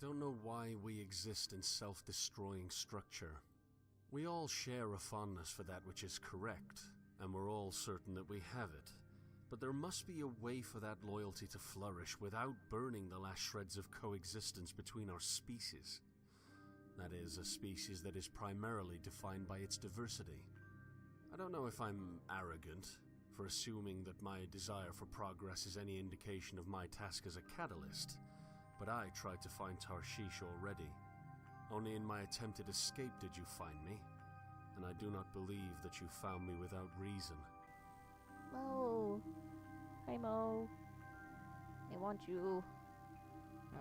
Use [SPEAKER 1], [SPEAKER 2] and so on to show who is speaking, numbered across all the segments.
[SPEAKER 1] don't know why we exist in self-destroying structure. We all share a fondness for that which is correct, and we're all certain that we have it. But there must be a way for that loyalty to flourish without burning the last shreds of coexistence between our species. That is, a species that is primarily defined by its diversity. I don't know if I'm arrogant for assuming that my desire for progress is any indication of my task as a catalyst, but I tried to find Tarshish already. Only in my attempted escape did you find me, and I do not believe that you found me without reason.
[SPEAKER 2] Mo! Hey Mo! I want you. Wow.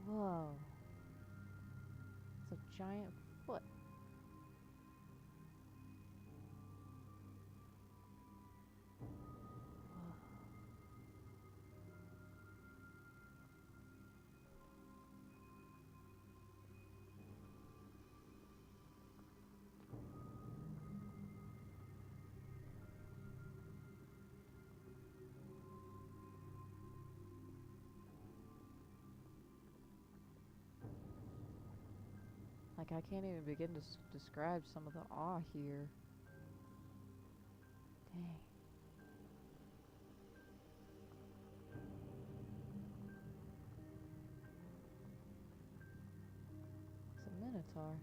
[SPEAKER 2] Whoa. It's a giant foot. Like, I can't even begin to describe some of the awe here. Dang. It's a minotaur.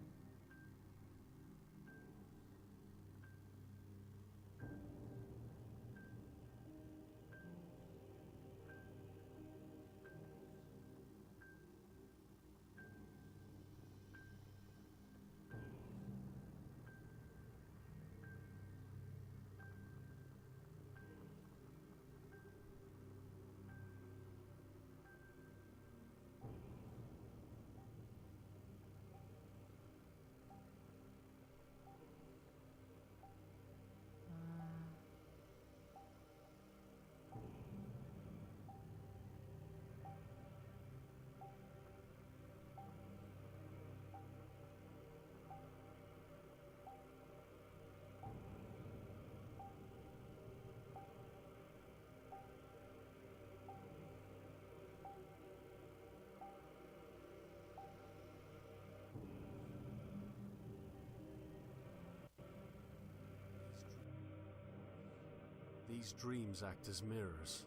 [SPEAKER 1] These dreams act as mirrors.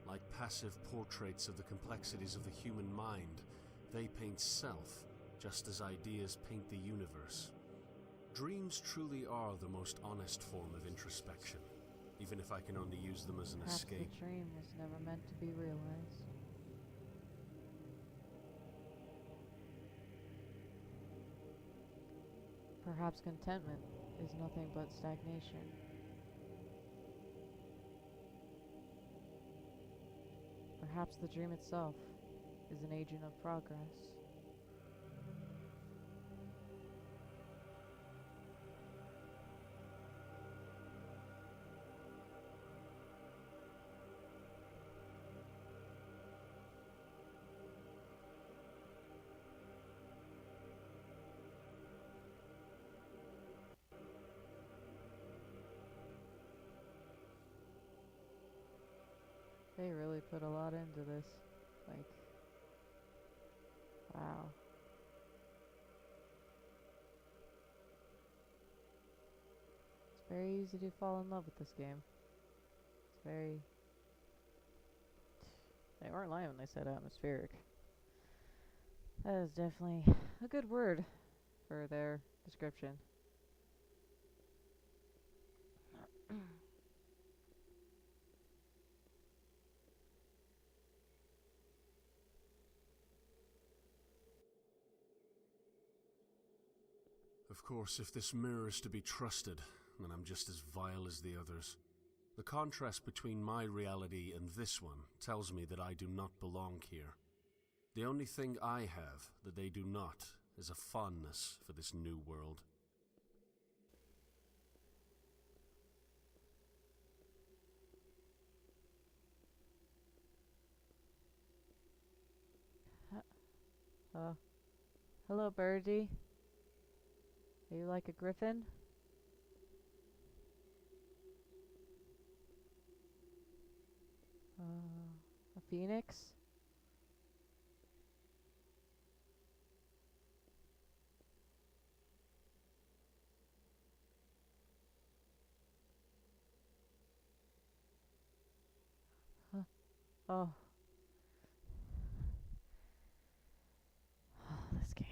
[SPEAKER 1] Like passive portraits of the complexities of the human mind, they paint self, just as ideas paint the universe. Dreams truly are the most honest form of introspection, even if I can only use them as an escape.
[SPEAKER 2] The dream was never meant to be realized. Perhaps contentment is nothing but stagnation. Perhaps the dream itself is an agent of progress. They really put a lot into this. Like, wow. It's very easy to fall in love with this game. It's very... They weren't lying when they said atmospheric. That is definitely a good word for their description.
[SPEAKER 1] Of course, if this mirror is to be trusted, then I'm just as vile as the others. The contrast between my reality and this one tells me that I do not belong here. The only thing I have that they do not is a fondness for this new world.
[SPEAKER 2] Hello, birdie. Are you like a griffin? A phoenix? Huh. Oh. This game.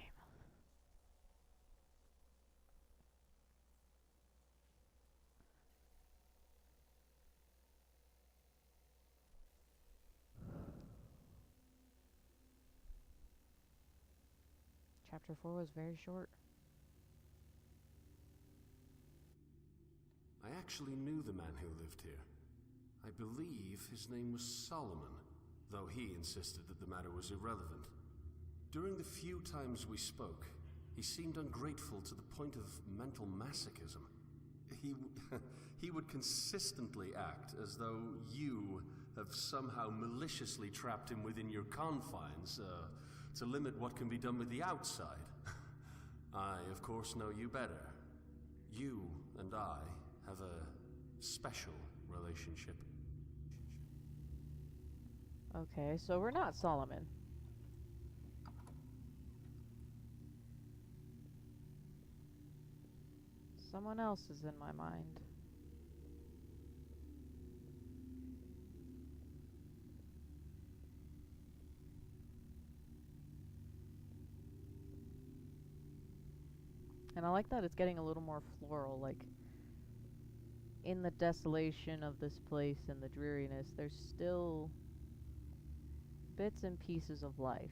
[SPEAKER 2] Chapter 4 was very short.
[SPEAKER 1] I actually knew the man who lived here. I believe his name was Solomon, though he insisted that the matter was irrelevant. During the few times we spoke, he seemed ungrateful to the point of mental masochism. He would consistently act as though you have somehow maliciously trapped him within your confines, to limit what can be done with the outside. I, of course, know you better. You and I have a special relationship.
[SPEAKER 2] Okay, so we're not Solomon. Someone else is in my mind. And I like that it's getting a little more floral, like in the desolation of this place and the dreariness, there's still bits and pieces of life.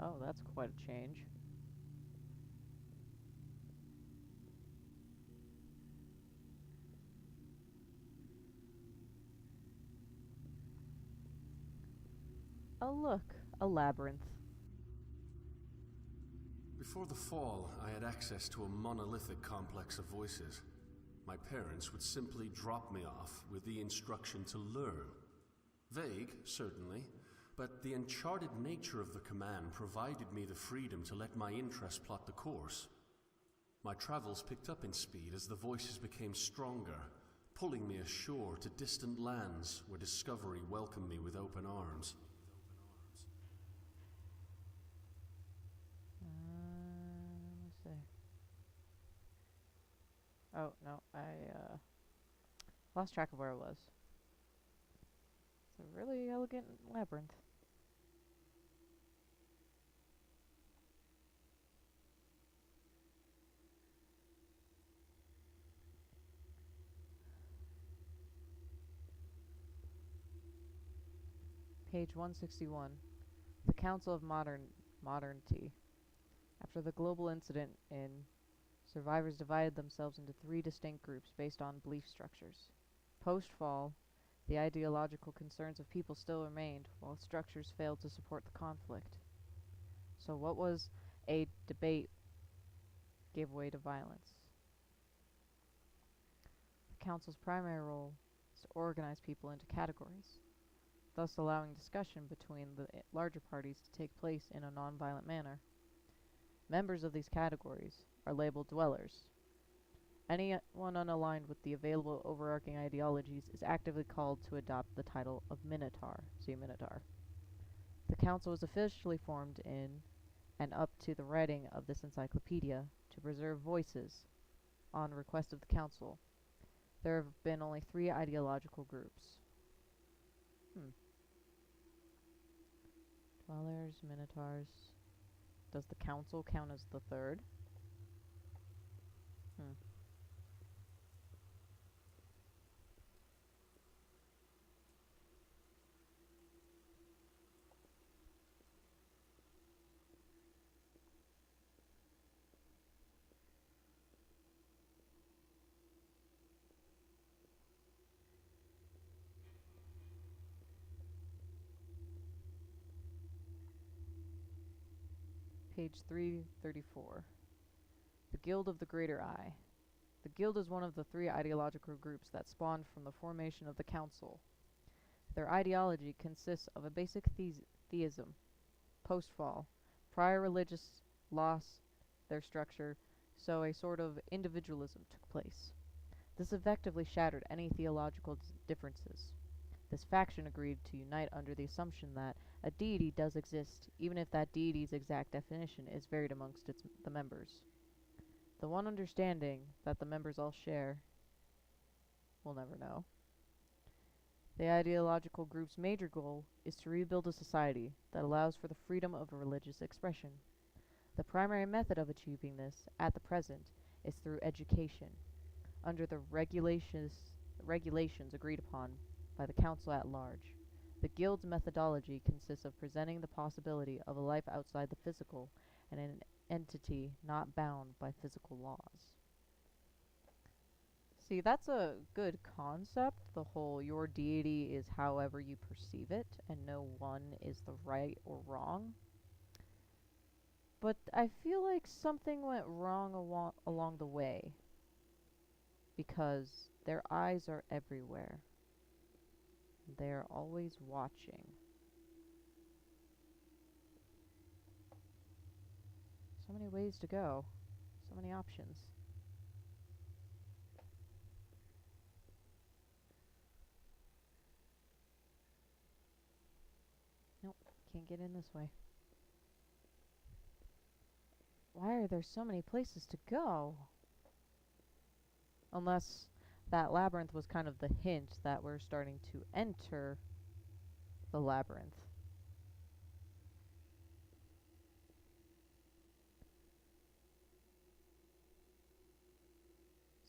[SPEAKER 2] Oh, that's quite a change. Oh look, a labyrinth.
[SPEAKER 1] Before the fall, I had access to a monolithic complex of voices. My parents would simply drop me off with the instruction to learn. Vague, certainly, but the uncharted nature of the command provided me the freedom to let my interest plot the course. My travels picked up in speed as the voices became stronger, pulling me ashore to distant lands where discovery welcomed me with open arms.
[SPEAKER 2] Let's see. Oh, no, I lost track of where it was. It's a really elegant labyrinth. Page 161. The Council of Modernity. After the global incident survivors divided themselves into 3 distinct groups based on belief structures. Post-fall, the ideological concerns of people still remained, while structures failed to support the conflict. So what was a debate gave way to violence. The Council's primary role is to organize people into categories, thus allowing discussion between the larger parties to take place in a non-violent manner. Members of these categories are labeled dwellers. Anyone unaligned with the available overarching ideologies is actively called to adopt the title of Minotaur. See Minotaur. The council was officially formed in and up to the writing of this encyclopedia to preserve voices on request of the council. There have been only 3 ideological groups. Dwellers, Minotaurs. Does the council count as the 3rd? Page 334. The Guild of the Greater Eye. The Guild is one of the three ideological groups that spawned from the formation of the Council. Their ideology consists of a basic theism, post-fall. Prior religious lost their structure, so a sort of individualism took place. This effectively shattered any theological differences. This faction agreed to unite under the assumption that a deity does exist, even if that deity's exact definition is varied amongst the members. The one understanding that the members all share, we'll never know. The ideological group's major goal is to rebuild a society that allows for the freedom of religious expression. The primary method of achieving this, at the present, is through education, under the regulations agreed upon by the Council at large. The Guild's methodology consists of presenting the possibility of a life outside the physical and an entity not bound by physical laws. See, that's a good concept, the whole your deity is however you perceive it, and no one is the right or wrong. But I feel like something went wrong along the way, because their eyes are everywhere. They are always watching. So many ways to go, so many options. Nope, can't get in this way. Why are there so many places to go? Unless that labyrinth was kind of the hint that we're starting to enter the labyrinth.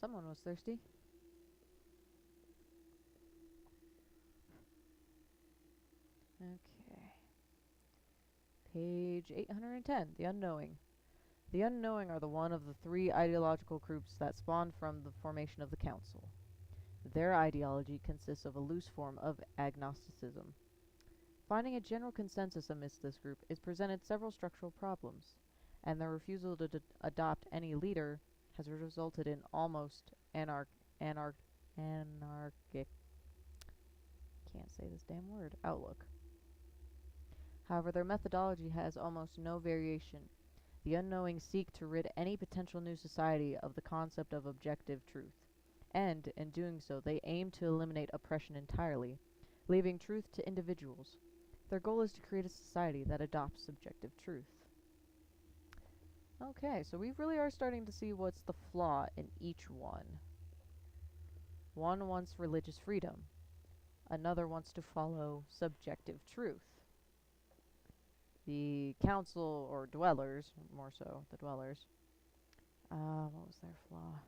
[SPEAKER 2] Someone was thirsty. Okay. Page 810, The Unknowing. The Unknowing are the one of the three ideological groups that spawned from the formation of the Council. Their ideology consists of a loose form of agnosticism. Finding a general consensus amidst this group is presented several structural problems, and their refusal to adopt any leader has resulted in almost anarchic, can't say this damn word, outlook. However, their methodology has almost no variation. The Unknowing seek to rid any potential new society of the concept of objective truth, and, in doing so, they aim to eliminate oppression entirely, leaving truth to individuals. Their goal is to create a society that adopts subjective truth. Okay, so we really are starting to see what's the flaw in each one. One wants religious freedom. Another wants to follow subjective truth. The council, or dwellers, more so, the dwellers, what was their flaw?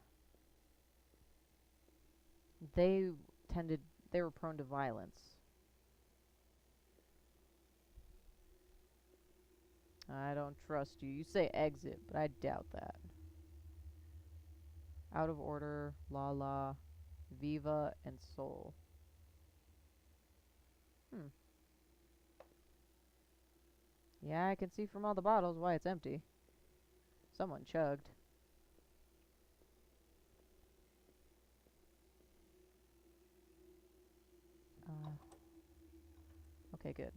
[SPEAKER 2] They were prone to violence. I don't trust you. You say exit, but I doubt that. Out of order, Lala, Viva, and Soul. Yeah, I can see from all the bottles why it's empty. Someone chugged. Okay, good.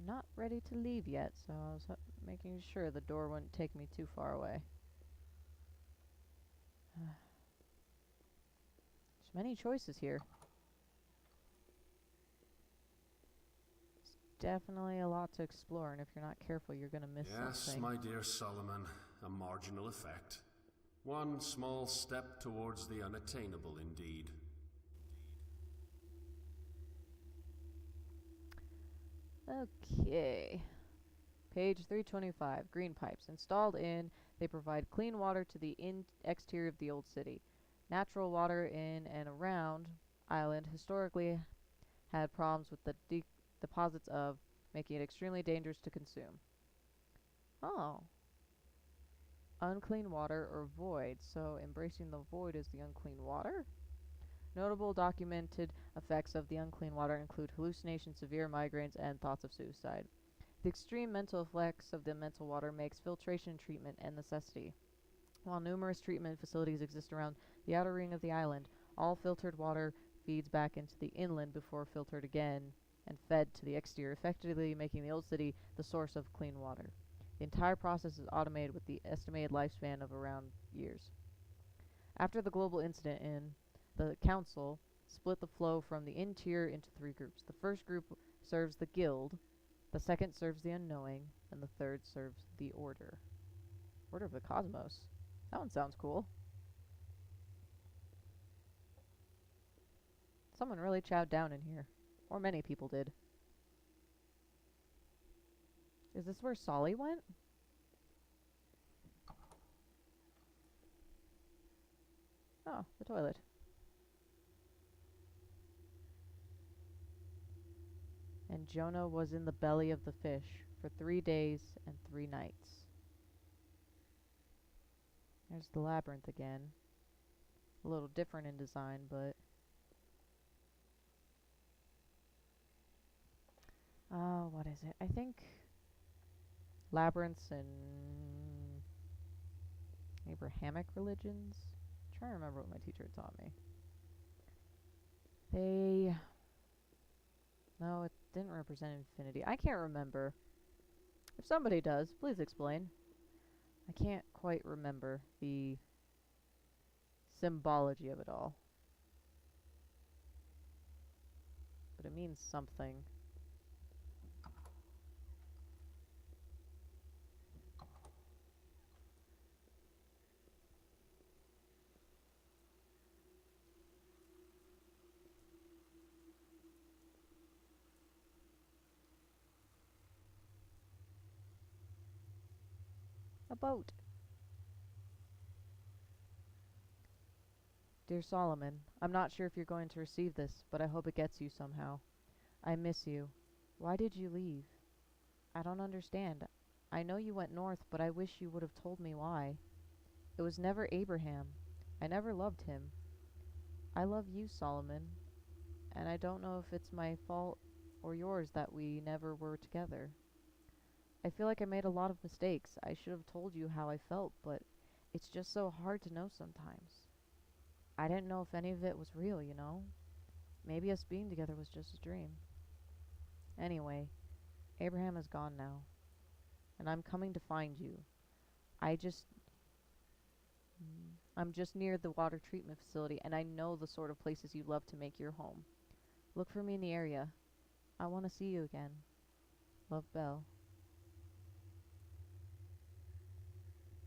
[SPEAKER 2] Not ready to leave yet, so I was making sure the door wouldn't take me too far away. There's many choices here. It's definitely a lot to explore, and if you're not careful, you're gonna miss something.
[SPEAKER 1] Yes, my dear Solomon, a marginal effect. One small step towards the unattainable, indeed.
[SPEAKER 2] Okay. Page 325. Green pipes. Installed in, they provide clean water to the exterior of the old city. Natural water in and around island historically had problems with the deposits of, making it extremely dangerous to consume. Oh. Unclean water or void. So embracing the void is the unclean water? Notable documented effects of the unclean water include hallucinations, severe migraines, and thoughts of suicide. The extreme mental effects of the mental water makes filtration treatment a necessity. While numerous treatment facilities exist around the outer ring of the island, all filtered water feeds back into the inland before filtered again and fed to the exterior, effectively making the old city the source of clean water. The entire process is automated with the estimated lifespan of around years. After the global incident the council split the flow from the interior into 3 groups. The first group serves the guild, the second serves the unknowing, and the third serves the order. Order of the Cosmos. That one sounds cool. Someone really chowed down in here. Or many people did. Is this where Solly went? Oh, the toilet. And Jonah was in the belly of the fish for 3 days and 3 nights. There's the labyrinth again. A little different in design, but... oh, what is it? I think... labyrinths and... Abrahamic religions? I'm trying to remember what my teacher taught me. They... no, it didn't represent infinity. I can't remember. If somebody does, please explain. I can't quite remember the symbology of it all. But it means something. A boat. Dear Solomon, I'm not sure if you're going to receive this, but I hope it gets you somehow. I miss you. Why did you leave? I don't understand. I know you went north, but I wish you would have told me why. It was never Abraham. I never loved him. I love you, Solomon, and I don't know if it's my fault or yours that we never were together. I feel like I made a lot of mistakes. I should have told you how I felt, but it's just so hard to know sometimes. I didn't know if any of it was real, you know? Maybe us being together was just a dream. Anyway, Abraham is gone now, and I'm coming to find you. I'm just near the water treatment facility, and I know the sort of places you love to make your home. Look for me in the area. I want to see you again. Love, Belle.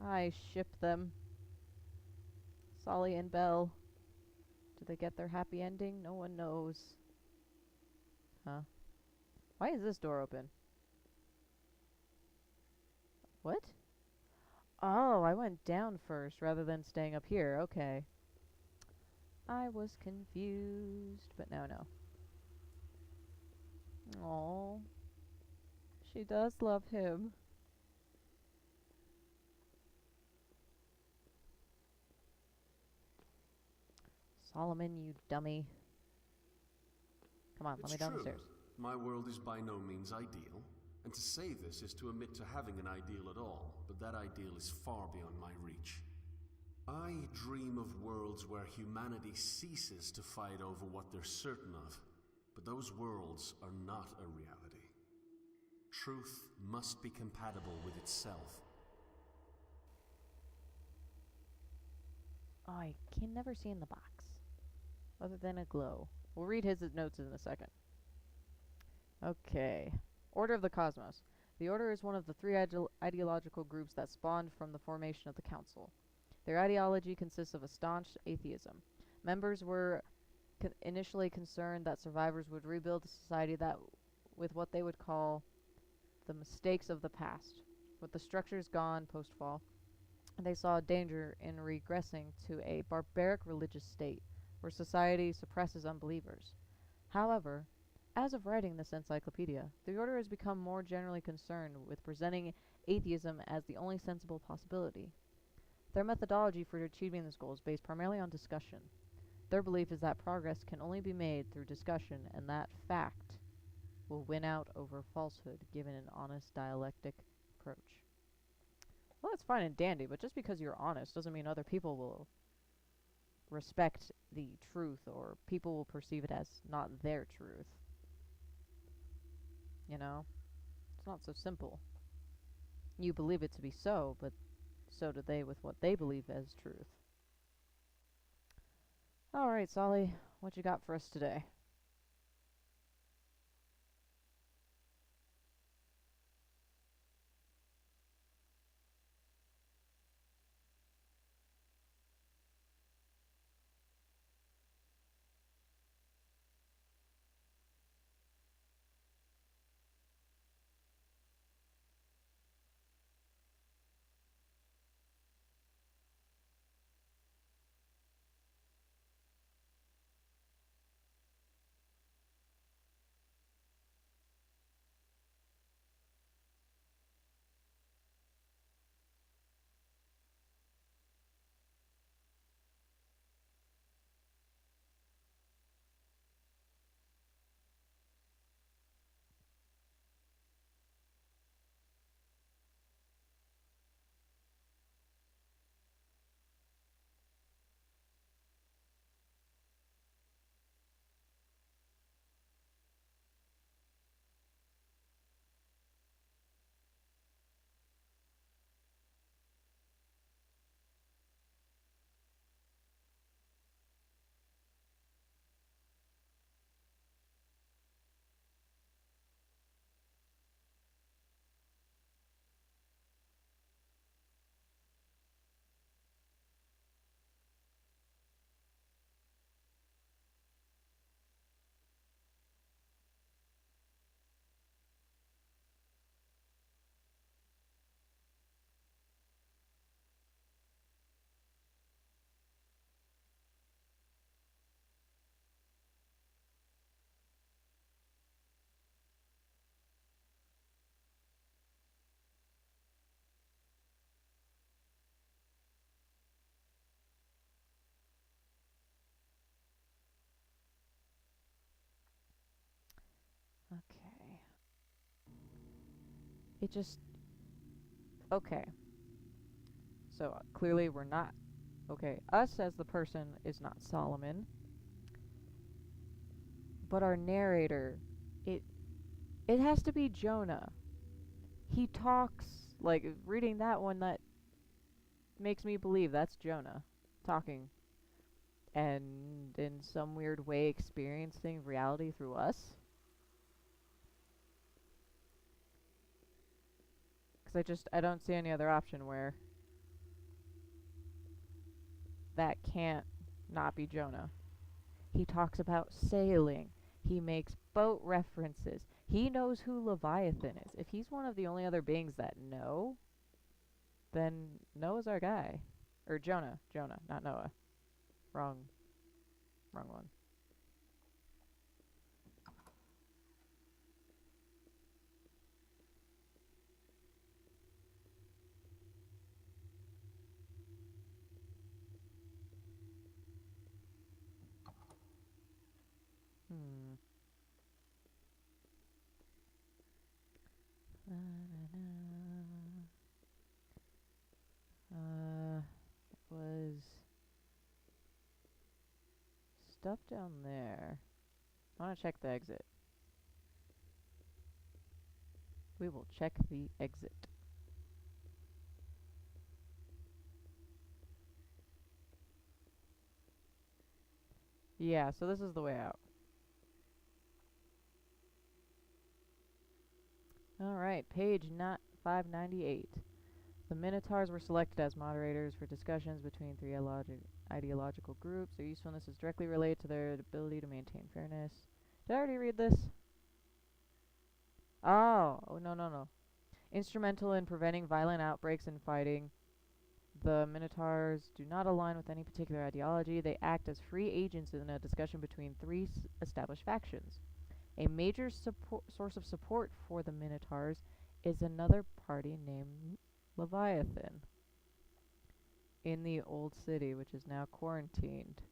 [SPEAKER 2] I ship them. Solly and Belle. Do they get their happy ending? No one knows. Huh? Why is this door open? What? Oh, I went down first rather than staying up here. Okay. I was confused, but now no. Aww. She does love him. Solomon, you dummy. Come on, let me down the stairs.
[SPEAKER 1] My world is by no means ideal, and to say this is to admit to having an ideal at all, but that ideal is far beyond my reach. I dream of worlds where humanity ceases to fight over what they're certain of, but those worlds are not a reality. Truth must be compatible with itself.
[SPEAKER 2] Oh, I can never see in the box. Other than a glow. We'll read his notes in a second. Okay. Order of the Cosmos. The Order is one of the 3 ideological groups that spawned from the formation of the Council. Their ideology consists of a staunch atheism. Members were initially concerned that survivors would rebuild a society that with what they would call the mistakes of the past. With the structures gone post-fall, they saw a danger in regressing to a barbaric religious state where society suppresses unbelievers. However, as of writing this encyclopedia, the Order has become more generally concerned with presenting atheism as the only sensible possibility. Their methodology for achieving this goal is based primarily on discussion. Their belief is that progress can only be made through discussion, and that fact will win out over falsehood given an honest dialectic approach. Well, that's fine and dandy, but just because you're honest doesn't mean other people will respect the truth or people will perceive it as not their truth. You know? It's not so simple. You believe it to be so, but so do they with what they believe as truth. Alright, Solly, what you got for us today? Okay. It just... Okay. So, clearly we're not... Okay, us as the person is not Solomon. But our narrator, it has to be Jonah. He talks... Like, reading that one, that makes me believe that's Jonah talking. And in some weird way experiencing reality through us. Because I don't see any other option where that can't not be Jonah. He talks about sailing. He makes boat references. He knows who Leviathan is. If he's one of the only other beings that know, then Noah's our guy. Or Jonah, not Noah. Wrong one. Was stuff down there. I want to check the exit. We will check the exit. Yeah, so this is the way out. Alright, page 598. The Minotaurs were selected as moderators for discussions between three ideological groups. Their usefulness is directly related to their ability to maintain fairness. Did I already read this? Oh, no. Instrumental in preventing violent outbreaks and fighting. The Minotaurs do not align with any particular ideology. They act as free agents in a discussion between three established factions. A major source of support for the Minotaurs is another party named Leviathan in the old city, which is now quarantined.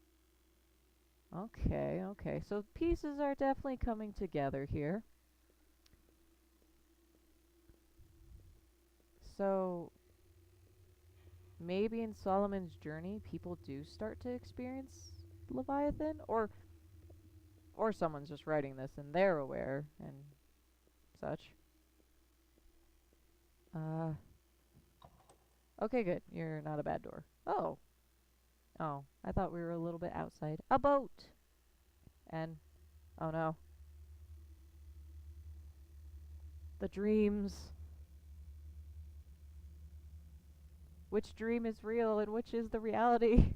[SPEAKER 2] Okay. So pieces are definitely coming together here. So maybe in Solomon's journey, people do start to experience Leviathan, or someone's just writing this and they're aware and such. Okay, good. You're not a bad door. Oh. Oh, I thought we were a little bit outside. A boat! And, oh no. The dreams. Which dream is real and which is the reality?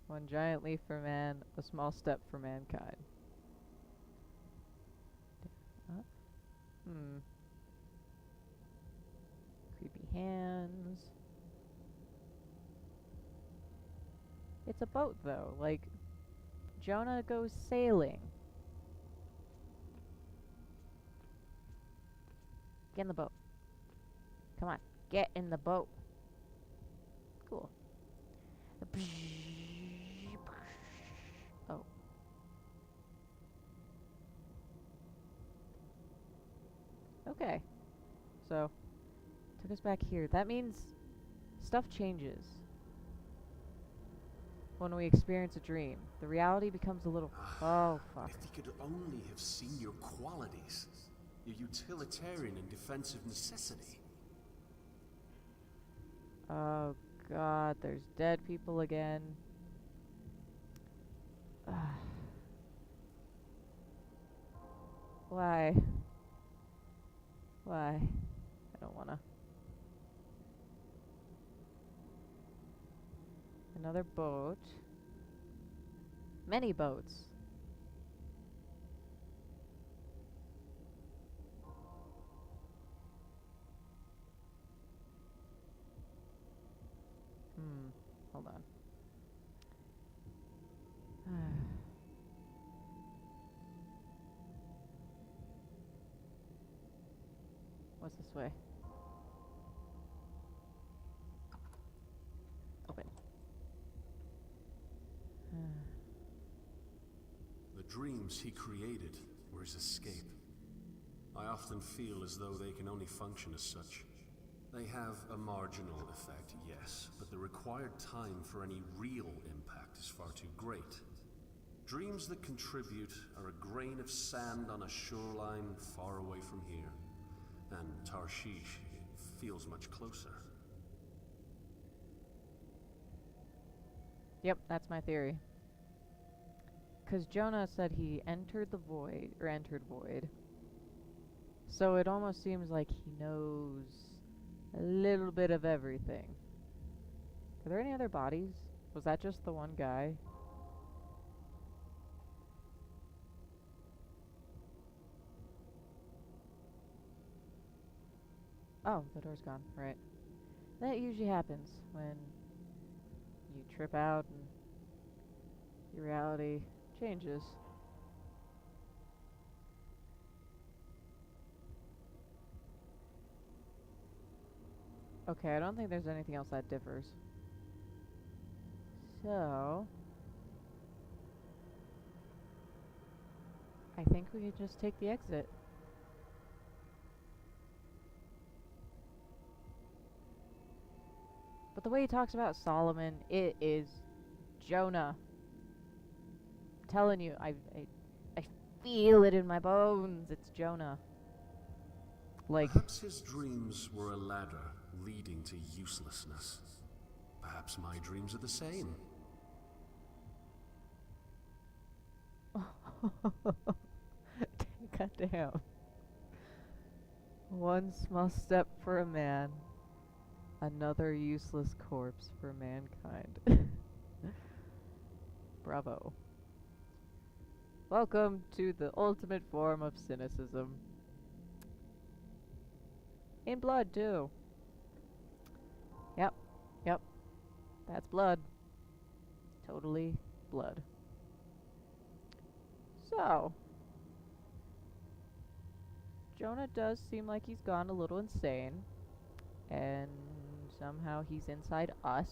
[SPEAKER 2] One giant leap for man, a small step for mankind. Creepy hands. It's a boat, though. Like, Jonah goes sailing. Get in the boat. Come on, get in the boat. Cool. Oh. Okay. So, took us back here. That means stuff changes when we experience a dream. The reality becomes a little... Oh, fuck.
[SPEAKER 1] If he could only have seen your qualities, your utilitarian and defensive necessity.
[SPEAKER 2] Oh, God, there's dead people again. Why? Why? I don't wanna. Another boat. Many boats. Hold on. What's this way? Open.
[SPEAKER 1] The dreams he created were his escape. I often feel as though they can only function as such. They have a marginal effect, yes, but the required time for any real impact is far too great. Dreams that contribute are a grain of sand on a shoreline far away from here. And Tarshish feels much closer.
[SPEAKER 2] Yep, that's my theory. Because Jonah said he entered the void, or entered void. So it almost seems like he knows a little bit of everything. Are there any other bodies? Was that just the one guy? Oh, the door's gone. Right. That usually happens when you trip out and your reality changes. Okay, I don't think there's anything else that differs. So, I think we could just take the exit. But the way he talks about Solomon, it is Jonah. I'm telling you, I feel it in my bones. It's Jonah. Like,
[SPEAKER 1] perhaps his dreams were a ladder leading to uselessness. Perhaps my dreams are the same.
[SPEAKER 2] God damn. One small step for a man, another useless corpse for mankind. Bravo. Welcome to the ultimate form of cynicism. In blood, too. Yep. Yep. That's blood. Totally blood. So, Jonah does seem like he's gone a little insane. And somehow he's inside us.